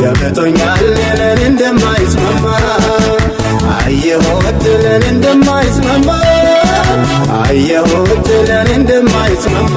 ገብቶኛል ለኔ እንደማይስማማ አየሁት ለኔ እንደማይስማማ አየሁት ለኔ እንደማይስማማ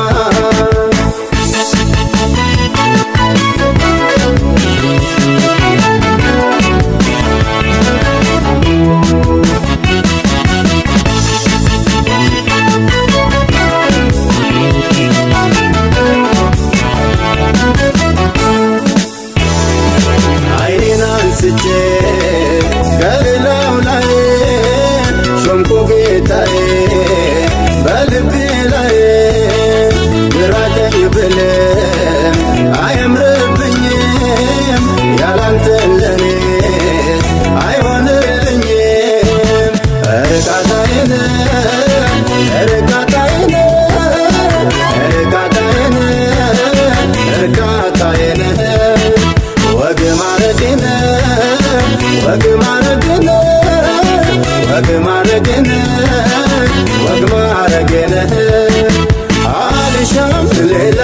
አልሻም ሌላ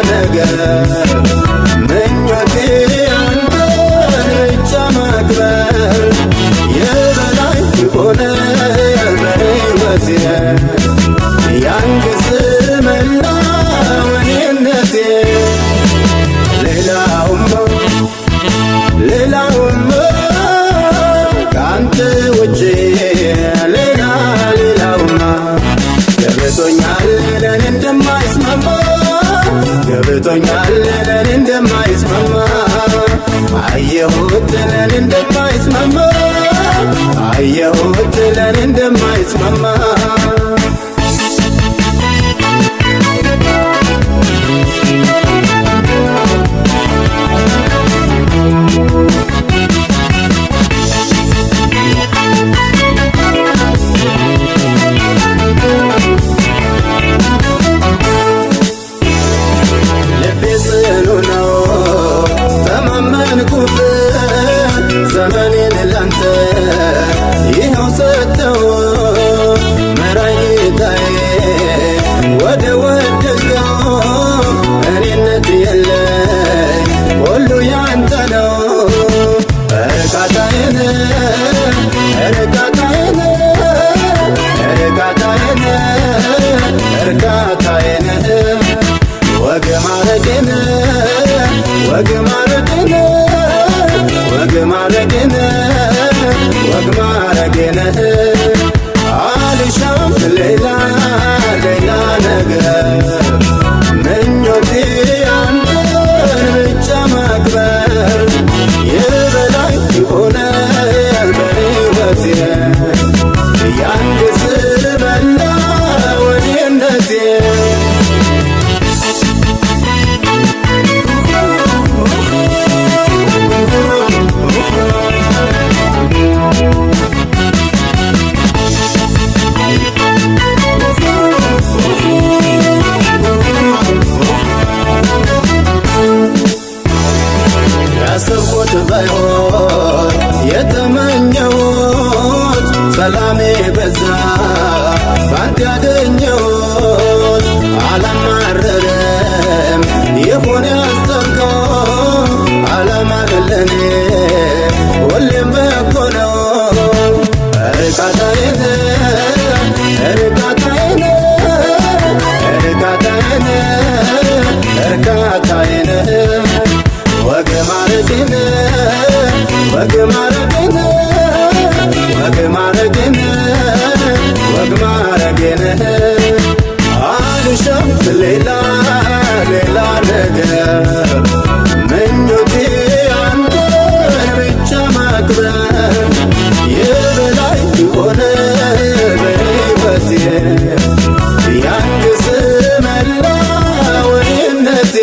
ነገር ምኞቴ አንተን ብቻ ማክበር የበላይ ሆነ በሕይወቴ ያንግስ መላው እኔነቴ ሌላውማ ከአንተ ውጭ ሌላውማ ገብቶኛል ለኔ እንደማይስማማ ገብቶኛል ለኔ እንደማይስማማ አየሁት ለኔ እንደማይስማማ አየሁት ለኔ እንደማይስማማ ዘመኔን ላንተ ይኸው ሰጠው መራኝ ጌታዬ ወደ ወደድከው እኔነት የለኝ ሁሉ ያንተ ነው እርካታዬን ወግ ማረጌን አልሻም ሌላ ነገር ምኞቴ አንተን ብቻ ማክበር የበላይ ሆነ በሕይወቴ ያንግስ መላው እኔነቴ ያሰብኩት ባይሆን የተመኘሁት ሰላሜ በዛ ባንተ ያገኘሁት አላማረረም። ይሁን ያሰብከው ዓላማ ለኔ ሁሌም በጎ ነው። እርካታዬ እርካታዬ እርካታዬ እርካታዬ ወግ ማረጌን ወግ ማረጌን ወግ ማረጌን ወግ ማረጌን አልሻም ሌላ ሌላ ነገር ምኞቴ አንተን ብቻ ማክበር የበላይ ሆነ በሕይወቴ ያንግስ መላወይነቴ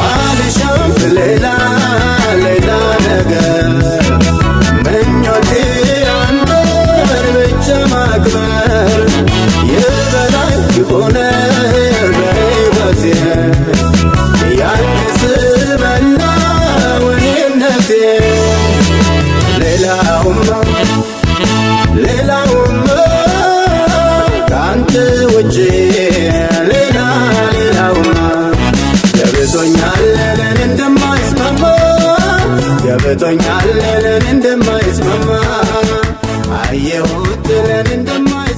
አልሻም ሌላ ሌላ ነገር ምኞቴ አንተን ብቻ ማክበር የበላይ ሆነ በሕይወቴ ያንግስ መላወይነቴ ሌላውማ ከአንተ ውጪ ሌላ ሌላውማ ገብቶኛል ለኔ እንደማይስማማ ገብቶኛል ለኔ እንደማይስማማ አየሁት ለኔ እንደማይስማማ